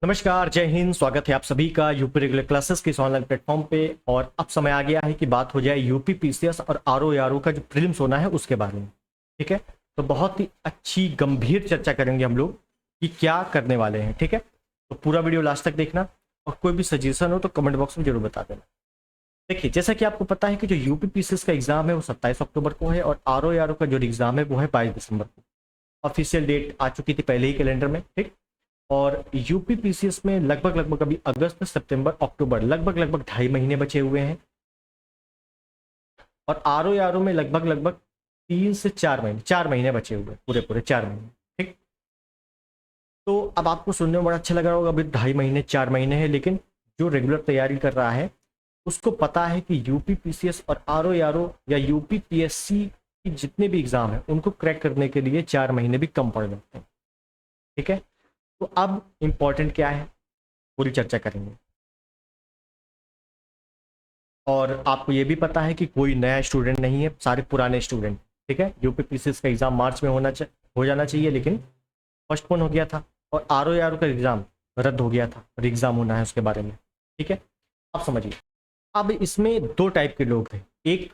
नमस्कार, जय हिंद। स्वागत है आप सभी का यूपी रेगुलर क्लासेस के इस ऑनलाइन प्लेटफॉर्म पे। और अब समय आ गया है कि बात हो जाए यूपी पीसीएस और आरओ आरओ का जो प्रीलिम्स होना है उसके बारे में। ठीक है, तो बहुत ही अच्छी गंभीर चर्चा करेंगे हम लोग कि क्या करने वाले हैं। ठीक है, तो पूरा वीडियो लास्ट तक देखना और कोई भी सजेशन हो तो कमेंट बॉक्स में जरूर बता देना। देखिए, जैसा कि आपको पता है कि जो यूपी पीसीएस का एग्जाम है वो 27 अक्टूबर को है और आरओ आरओ का जो एग्जाम है वो है 22 दिसंबर को। ऑफिशियल डेट आ चुकी थी पहले ही कैलेंडर में। ठीक, और यूपी पीसीएस में लगभग लगभग अभी अगस्त सितंबर अक्टूबर लगभग लगभग 2.5 महीने बचे हुए हैं और आरओ आरओ में लगभग लगभग 3 से 4 महीने 4 महीने बचे हुए हैं, पूरे पूरे 4 महीने। ठीक, तो अब आपको सुनने में बड़ा अच्छा लग रहा होगा, अभी 2.5 महीने 4 महीने है, लेकिन जो रेगुलर तैयारी कर रहा है उसको पता है कि यूपी पीसीएस और आरओ आरओ या यूपी पीएससी की जितने भी एग्जाम है उनको क्रैक करने के लिए 4 महीने भी कम पड़ जाते हैं। ठीक है, तो अब इंपॉर्टेंट क्या है पूरी चर्चा करेंगे। और आपको ये भी पता है कि कोई नया स्टूडेंट नहीं है, सारे पुराने स्टूडेंट। ठीक है, यूपी पीसीएस का एग्जाम मार्च में हो जाना चाहिए, लेकिन पोस्टपोन हो गया था और आरओ आरओ का एग्जाम रद्द हो गया था और एग्जाम होना है उसके बारे में। ठीक है, अब समझिए। अब इसमें दो टाइप के लोग हैं। एक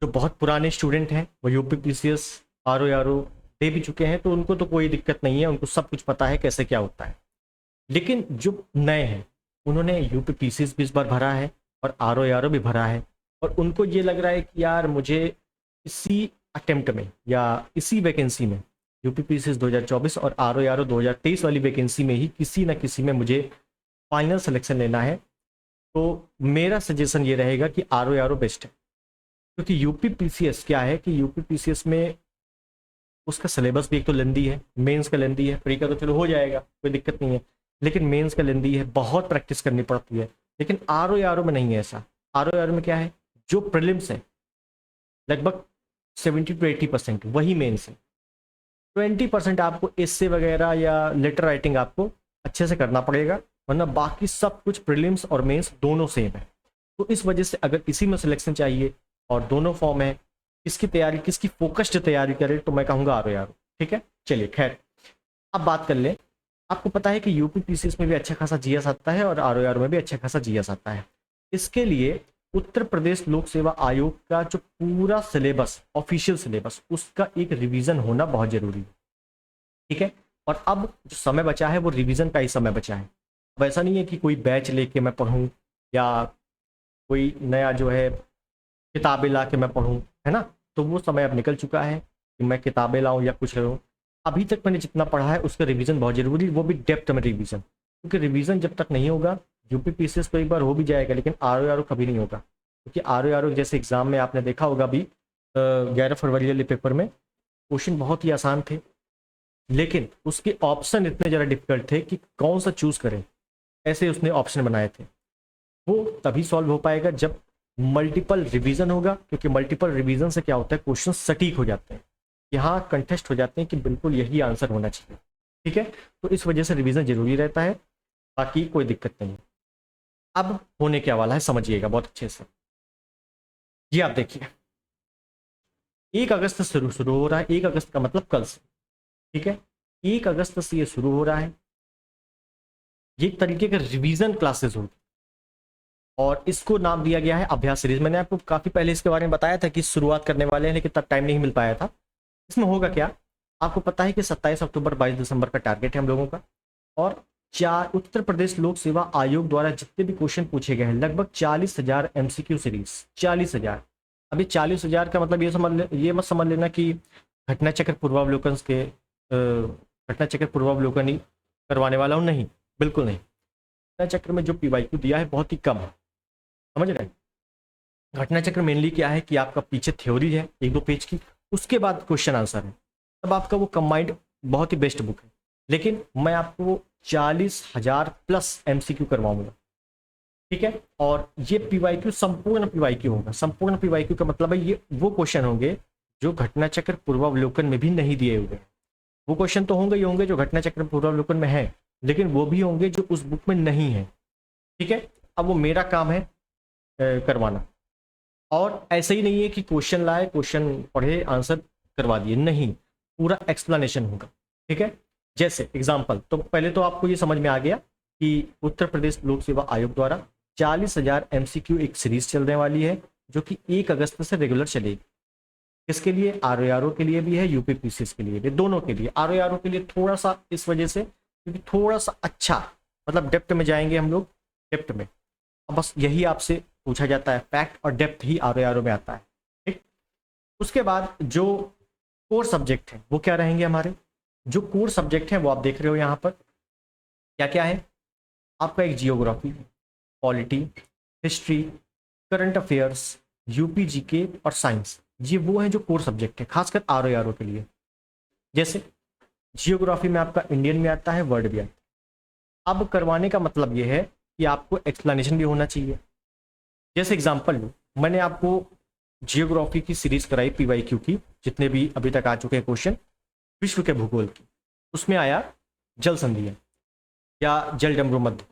जो बहुत पुराने स्टूडेंट हैं वो यूपी पीसीएस आरओ आरओ दे भी चुके हैं, तो उनको तो कोई दिक्कत नहीं है, उनको सब कुछ पता है कैसे क्या होता है। लेकिन जो नए हैं उन्होंने यूपी पीसीएस भी इस बार भरा है और आरओ आरओ भी भरा है, और उनको ये लग रहा है कि यार मुझे इसी अटेम्प्ट में या इसी वैकेंसी में यूपी पीसीएस 2024 और आरओ आरओ 2023 वाली वैकेंसी में ही किसी ना किसी में मुझे फाइनल सिलेक्शन लेना है। तो मेरा सजेशन ये रहेगा कि आरओ आरओ बेस्ट है, क्योंकि यूपी पीसीएस क्या है कि यूपी पीसीएस में उसका सिलेबस भी एक तो लेंदी है, मेंस का लेंदी है, प्री का तो चलो हो जाएगा कोई दिक्कत नहीं है, लेकिन मेंस का लेंदी है, बहुत प्रैक्टिस करनी पड़ती है। लेकिन आरओ आरओ में नहीं है ऐसा। आरओ आरओ में क्या है, जो प्रीलिम्स है लगभग 70 to 80% वही मेंस है। 20% आपको एस्से वगैरह या लेटर राइटिंग आपको अच्छे से करना पड़ेगा, वरना बाकी सब कुछ प्रीलिम्स और मेंस दोनों सेम है। तो इस वजह से अगर इसी में सिलेक्शन चाहिए और दोनों फॉर्म है, किसकी तैयारी किसकी फोकस्ड तैयारी करे, तो मैं कहूँगा आरओ आरओ। ठीक है, चलिए खैर अब बात कर लें। आपको पता है कि यूपी पीसीएस में भी अच्छा खासा जीएस आता है और आरओ आरओ में भी अच्छा खासा जीएस आता है। इसके लिए उत्तर प्रदेश लोक सेवा आयोग का जो पूरा सिलेबस ऑफिशियल सिलेबस उसका एक रिवीजन होना बहुत जरूरी है। ठीक है, और अब जो समय बचा है वो रिवीजन का ही समय बचा है। अब ऐसा नहीं है कि कोई बैच लेके मैं पढ़ूं या कोई नया जो है किताबें ला के मैं पढ़ूं, है ना। तो वो समय अब निकल चुका है कि मैं किताबें लाऊं या कुछ करूं। अभी तक मैंने जितना पढ़ा है उसका रिवीजन बहुत जरूरी, वो भी डेप्थ में रिवीजन, क्योंकि रिवीजन जब तक नहीं होगा, यूपी पीसीएस तो एक बार हो भी जाएगा लेकिन आरओ आरओ कभी नहीं होगा। क्योंकि आरओ आरओ जैसे एग्जाम में आपने देखा होगा अभी 11 फरवरी वाले पेपर में क्वेश्चन बहुत ही आसान थे, लेकिन उसके ऑप्शन इतने ज़्यादा डिफिकल्ट थे कि कौन सा चूज करें, ऐसे उसने ऑप्शन बनाए थे। वो तभी सॉल्व हो पाएगा जब मल्टीपल रिवीजन होगा, क्योंकि मल्टीपल रिवीजन से क्या होता है, क्वेश्चन सटीक हो जाते हैं, यहाँ कंटेस्ट हो जाते हैं कि बिल्कुल यही आंसर होना चाहिए। ठीक है, तो इस वजह से रिवीजन जरूरी रहता है, बाकी कोई दिक्कत नहीं। अब होने क्या वाला है समझिएगा बहुत अच्छे से। ये आप देखिए, 1 अगस्त से शुरू हो रहा है। 1 अगस्त का मतलब कल से। ठीक है, 1 अगस्त से ये शुरू हो रहा है। ये एक तरीके का रिवीजन क्लासेस होगी और इसको नाम दिया गया है अभ्यास सीरीज। मैंने आपको काफी पहले इसके बारे में बताया था कि शुरुआत करने वाले हैं, लेकिन तब टाइम नहीं मिल पाया था। इसमें होगा क्या, आपको पता है कि 27 अक्टूबर 22 दिसंबर का टारगेट है हम लोगों का, और उत्तर प्रदेश लोक सेवा आयोग द्वारा जितने भी क्वेश्चन पूछे गए हैं लगभग 40,000 एमसीक्यू सीरीज। 40,000। अभी 40,000 का मतलब ये मत समझ लेना कि घटना चक्र पूर्वावलोकन के घटना चक्र पूर्वावलोकन ही करवाने वाला हूँ, नहीं, बिल्कुल नहीं। घटना चक्र में जो पीवाईक्यू दिया है बहुत ही कम है, समझ रहे हैं। घटना चक्र मेनली क्या है कि आपका पीछे थ्योरी है 1-2 पेज की, उसके बाद क्वेश्चन आंसर है, तब आपका वो कंबाइंड बहुत ही बेस्ट बुक है। लेकिन मैं आपको 40,000 प्लस एमसीक्यू करवाऊंगा। ठीक है, और ये पीवाईक्यू संपूर्ण पीवाईक्यू होगा। संपूर्ण पीवाईक्यू का मतलब है ये वो क्वेश्चन होंगे जो घटना चक्र पूर्वावलोकन में भी नहीं दिए हुए। वो क्वेश्चन तो होंगे ही होंगे जो घटना चक्र पूर्वावलोकन में है, लेकिन वो भी होंगे जो उस बुक में नहीं है। ठीक है, अब वो मेरा काम है करवाना। और ऐसा ही नहीं है कि क्वेश्चन लाए, क्वेश्चन पढ़े, आंसर करवा दिए, नहीं, पूरा एक्सप्लेनेशन होगा। ठीक है, जैसे एग्जाम्पल, तो पहले तो आपको ये समझ में आ गया कि उत्तर प्रदेश लोक सेवा आयोग द्वारा 40,000 MCQ एक सीरीज चलने वाली है, जो कि 1 अगस्त से रेगुलर चलेगी। किसके लिए? RO के लिए भी है, UPPCS के लिए भी, दोनों के लिए। RO के लिए थोड़ा सा इस वजह से क्योंकि थोड़ा सा अच्छा, मतलब डेप्थ में जाएंगे हम लोग, डेप्थ में। अब बस यही आपसे पूछा जाता है, फैक्ट और डेप्थ ही RO में आता है, ठीक। उसके बाद जो कोर सब्जेक्ट है वो क्या रहेंगे हमारे? जो कोर सब्जेक्ट है वो आप देख रहे हो यहाँ पर क्या क्या है आपका। एक geography, polity, history, current affairs, UPGK और साइंस, ये वो है जो कोर सब्जेक्ट है खासकर RO के लिए। जैसे जियोग्राफी में आपका इंडियन में आता है, वर्ल्ड भी आता है। अब करवाने का मतलब ये है कि आपको एक्सप्लेनेशन भी होना चाहिए। जैसे एग्जांपल लो, मैंने आपको जियोग्राफी की सीरीज कराई PYQ की, जितने भी अभी तक आ चुके हैं क्वेश्चन विश्व के भूगोल की, उसमें आया जल संधियां या जल डमरू मध्य,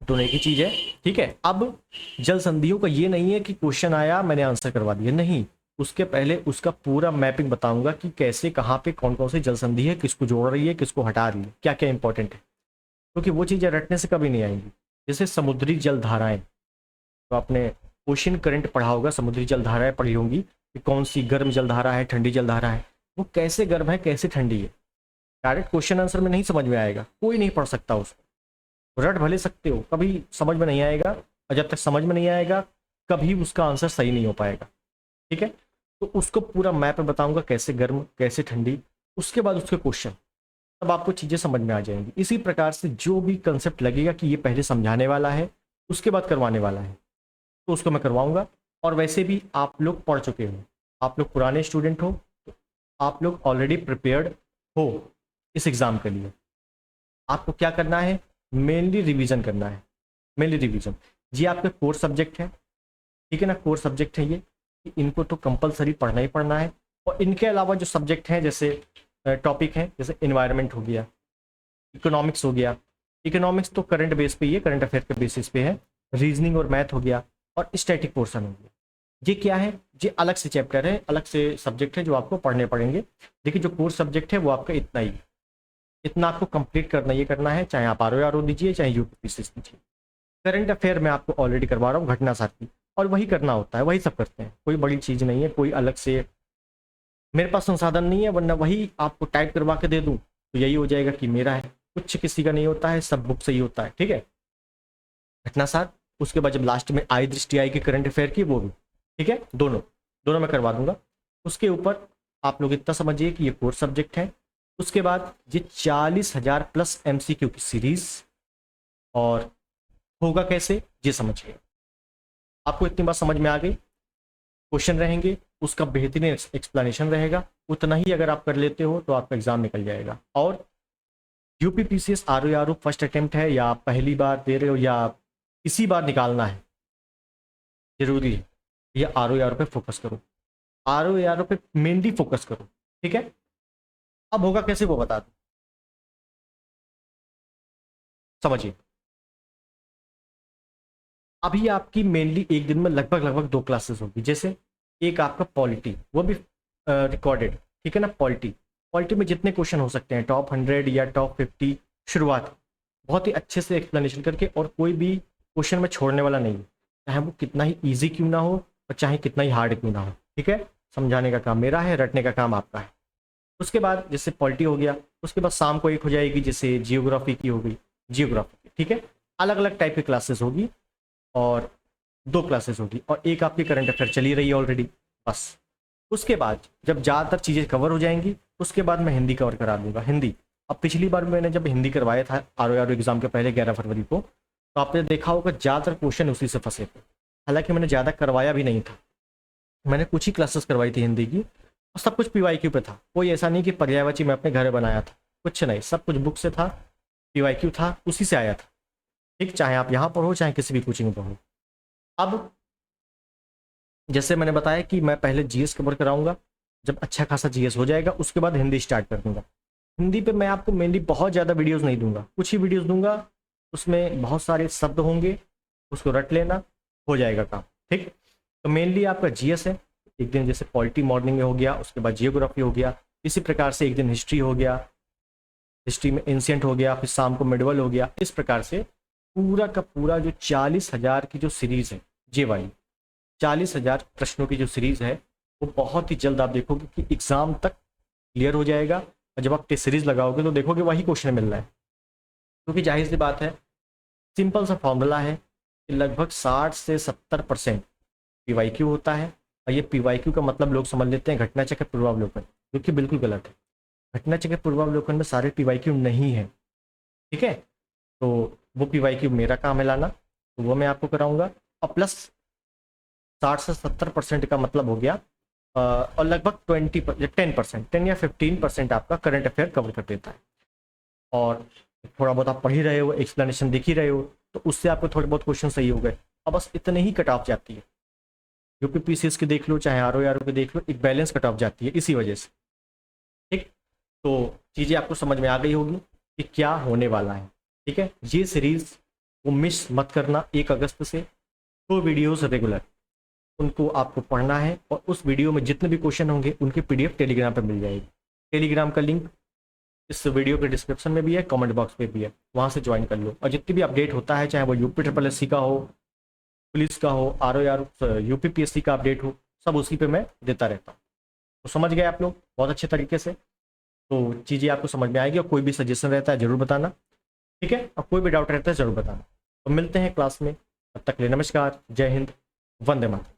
दोनों एक ही चीज है, ठीक है। अब जल संधियों का ये नहीं है कि क्वेश्चन आया मैंने आंसर करवा दिया, नहीं, उसके पहले उसका पूरा मैपिंग बताऊंगा कि कैसे कहाँ पे कौन कौन सी जल संधि है, किसको जोड़ रही है, किसको हटा रही है, क्या क्या इंपॉर्टेंट है, क्योंकि वो चीज़ें रटने से कभी नहीं आएंगी। जैसे समुद्री जल धाराएं, तो आपने ओशन करंट पढ़ा होगा, समुद्री जल धाराएं पढ़ी होंगी कि कौन सी गर्म जल धारा है, ठंडी जल धारा है, वो कैसे गर्म है कैसे ठंडी है। डायरेक्ट क्वेश्चन आंसर में नहीं समझ में आएगा, कोई नहीं पढ़ सकता उसको, रट भले सकते हो, कभी समझ में नहीं आएगा, और जब तक समझ में नहीं आएगा कभी उसका आंसर सही नहीं हो पाएगा, ठीक है। तो उसको पूरा मैप में बताऊंगा कैसे गर्म कैसे ठंडी, उसके बाद उसके क्वेश्चन, तब आपको चीज़ें समझ में आ जाएंगी। इसी प्रकार से जो भी कंसेप्ट लगेगा कि ये पहले समझाने वाला है उसके बाद करवाने वाला है, तो उसको मैं करवाऊंगा। और वैसे भी आप लोग पढ़ चुके हो, आप लोग पुराने स्टूडेंट हो, तो आप लोग ऑलरेडी प्रिपेयर्ड हो इस एग्ज़ाम के लिए। आपको क्या करना है? मेनली रिवीजन करना है, मेनली रिवीजन। ये आपके कोर सब्जेक्ट है, ठीक है ना, कोर सब्जेक्ट है ये, कि इनको तो कंपलसरी पढ़ना ही पढ़ना है। और इनके अलावा जो सब्जेक्ट हैं, जैसे टॉपिक हैं, जैसे इन्वायरमेंट हो गया, इकोनॉमिक्स हो गया, इकोनॉमिक्स तो करंट बेस पे ही है, करंट अफेयर के बेसिस पे है, रीजनिंग और मैथ हो गया, और स्टैटिक पोर्शन हो गया। ये क्या है? ये अलग से चैप्टर है, अलग से सब्जेक्ट है जो आपको पढ़ने पड़ेंगे। देखिए जो कोर सब्जेक्ट है वो आपका इतना ही, इतना आपको कंप्लीट करना ये करना है, चाहे आप RO दीजिए चाहे UPPCS दीजिए। करंट अफेयर में आपको ऑलरेडी करवा रहा हूँ, घटना साथी, और वही करना होता है, वही सब करते हैं, कोई बड़ी चीज़ नहीं है, कोई अलग से मेरे पास संसाधन नहीं है, वरना वही आपको टाइप करवा के दे दूँ तो यही हो जाएगा कि मेरा है। कुछ किसी का नहीं होता है, सब बुक से ही होता है, ठीक है। घटना साथ, उसके बाद जब लास्ट में आई दृष्टि आएगी करंट अफेयर की, वो भी, ठीक है, दोनों दोनों मैं करवा दूंगा। उसके ऊपर आप लोग इतना समझिए कि ये कोर्स सब्जेक्ट है। उसके बाद ये 40,000 प्लस MCQ की सीरीज, और होगा कैसे ये समझिए। आपको इतनी बात समझ में आ गई, क्वेश्चन रहेंगे, उसका बेहतरीन एक्सप्लेनेशन रहेगा, उतना ही अगर आप कर लेते हो तो आपका एग्जाम निकल जाएगा। और UPPCS RO फर्स्ट अटेम्प्ट है, या आप पहली बार दे रहे हो, या इसी बार निकालना है, जरूरी है ये RO पे फोकस करो, RO पे मेनली फोकस करो, ठीक है। अब होगा कैसे वो बता दो, समझिए। अभी आपकी मेनली एक दिन में लगभग लगभग 2 क्लासेस होगी। जैसे एक आपका पॉलिटी, वो भी रिकॉर्डेड, ठीक है ना। पॉलिटी, पॉलिटी में जितने क्वेश्चन हो सकते हैं, टॉप 100 या टॉप 50, शुरुआत बहुत ही अच्छे से एक्सप्लेनेशन करके, और कोई भी क्वेश्चन में छोड़ने वाला नहीं, चाहे वो कितना ही ईजी क्यों ना हो और चाहे कितना ही हार्ड क्यों ना हो, ठीक है। समझाने का काम मेरा है, रटने का काम आपका है। उसके बाद जैसे पॉलिटी हो गया, उसके बाद शाम को एक हो जाएगी जैसे जियोग्राफी की हो गई, जियोग्राफी की, ठीक है। अलग अलग टाइप की क्लासेस होगी, और 2 क्लासेस होगी, और एक आपकी करंट अफेयर चली रही है ऑलरेडी, बस। उसके बाद जब ज़्यादातर चीज़ें कवर हो जाएंगी, उसके बाद मैं हिंदी कवर करा दूंगा। हिंदी, अब पिछली बार मैंने जब हिंदी करवाया था RO एग्ज़ाम के पहले 11 फरवरी को, तो आपने देखा होगा ज़्यादातर क्वेश्चन उसी से फंसे थे। हालांकि मैंने ज़्यादा करवाया भी नहीं था, मैंने कुछ ही क्लासेस करवाई थी हिंदी की, और सब कुछ PYQ पे था। कोई ऐसा नहीं कि पर्यायवाची मैं अपने घर बनाया था, कुछ नहीं, सब कुछ बुक से था, PYQ था, उसी से आया था, ठीक। चाहे आप यहाँ पढ़ो चाहे किसी भी कोचिंग में पढ़ो। अब जैसे मैंने बताया कि मैं पहले GS कवर कराऊंगा, जब अच्छा खासा GS हो जाएगा उसके बाद हिंदी स्टार्ट कर दूंगा। हिंदी पे मैं आपको मेनली बहुत ज़्यादा वीडियोस नहीं दूंगा, कुछ ही वीडियोस दूंगा, उसमें बहुत सारे शब्द होंगे, उसको रट लेना, हो जाएगा काम, ठीक। तो मेनली आपका GS है, एक दिन जैसे पॉलिटी मॉर्निंग में हो गया, उसके बाद जियोग्राफी हो गया, इसी प्रकार से एक दिन हिस्ट्री हो गया, हिस्ट्री में एंशियंट हो गया, फिर शाम को मिडवल हो गया। इस प्रकार से पूरा का पूरा जो 40,000 की जो सीरीज है, ये वाली 40,000 प्रश्नों की जो सीरीज है, वो बहुत ही जल्द आप देखोगे कि एग्जाम तक क्लियर हो जाएगा। और जब आप टेस्ट सीरीज लगाओगे तो देखोगे वही क्वेश्चन मिल रहा है, क्योंकि जाहिर सी बात है, सिंपल सा फॉर्मूला है कि लगभग 60 से 70% पीवाईक्यू होता है। और ये पीवाईक्यू का मतलब लोग समझ लेते हैं घटना चक्र पूर्वावलोकन, जो कि बिल्कुल गलत है। घटना चक्र पूर्वावलोकन में सारे पीवाईक्यू नहीं है, ठीक है। तो वो पीवाईक्यू मेरा काम है लाना, तो वो मैं आपको कराऊंगा। और प्लस 60 से 70% का मतलब हो गया और लगभग 10%, 10 या 15% आपका करंट अफेयर कवर कर देता है। और थोड़ा बहुत आप पढ़ ही रहे हो, एक्सप्लेनेशन देख ही रहे हो, तो उससे आपको थोड़े बहुत क्वेश्चन सही हो गए। अब बस इतने ही कट ऑफ जाती है, यूपी पीसीएस की देख लो चाहे आरओ की देख लो, एक बैलेंस कट ऑफ जाती है इसी वजह से, ठीक। तो चीज़ें आपको समझ में आ गई होगी कि क्या होने वाला है, ठीक है। ये सीरीज वो मिस मत करना। 1 अगस्त से 2 वीडियोस रेगुलर, उनको आपको पढ़ना है। और उस वीडियो में जितने भी क्वेश्चन होंगे उनकी पीडीएफ टेलीग्राम पर मिल जाएगी। टेलीग्राम का लिंक इस वीडियो के डिस्क्रिप्शन में भी है, कमेंट बॉक्स पे भी है, वहाँ से ज्वाइन कर लो। और जितनी भी अपडेट होता है, चाहे वो यूपी ट्रिपल एस सी का हो, पुलिस का हो, यूपी पीएससी का अपडेट हो, सब उसी पे मैं देता रहता हूँ। तो समझ गए आप लोग बहुत अच्छे तरीके से। तो चीज़ें आपको समझ में आएगी। और कोई भी सजेशन रहता है ज़रूर बताना, ठीक है। और कोई भी डाउट रहता है ज़रूर बताना। तो मिलते हैं क्लास में, तब तक के लिए नमस्कार, जय हिंद, वंदे मातरम।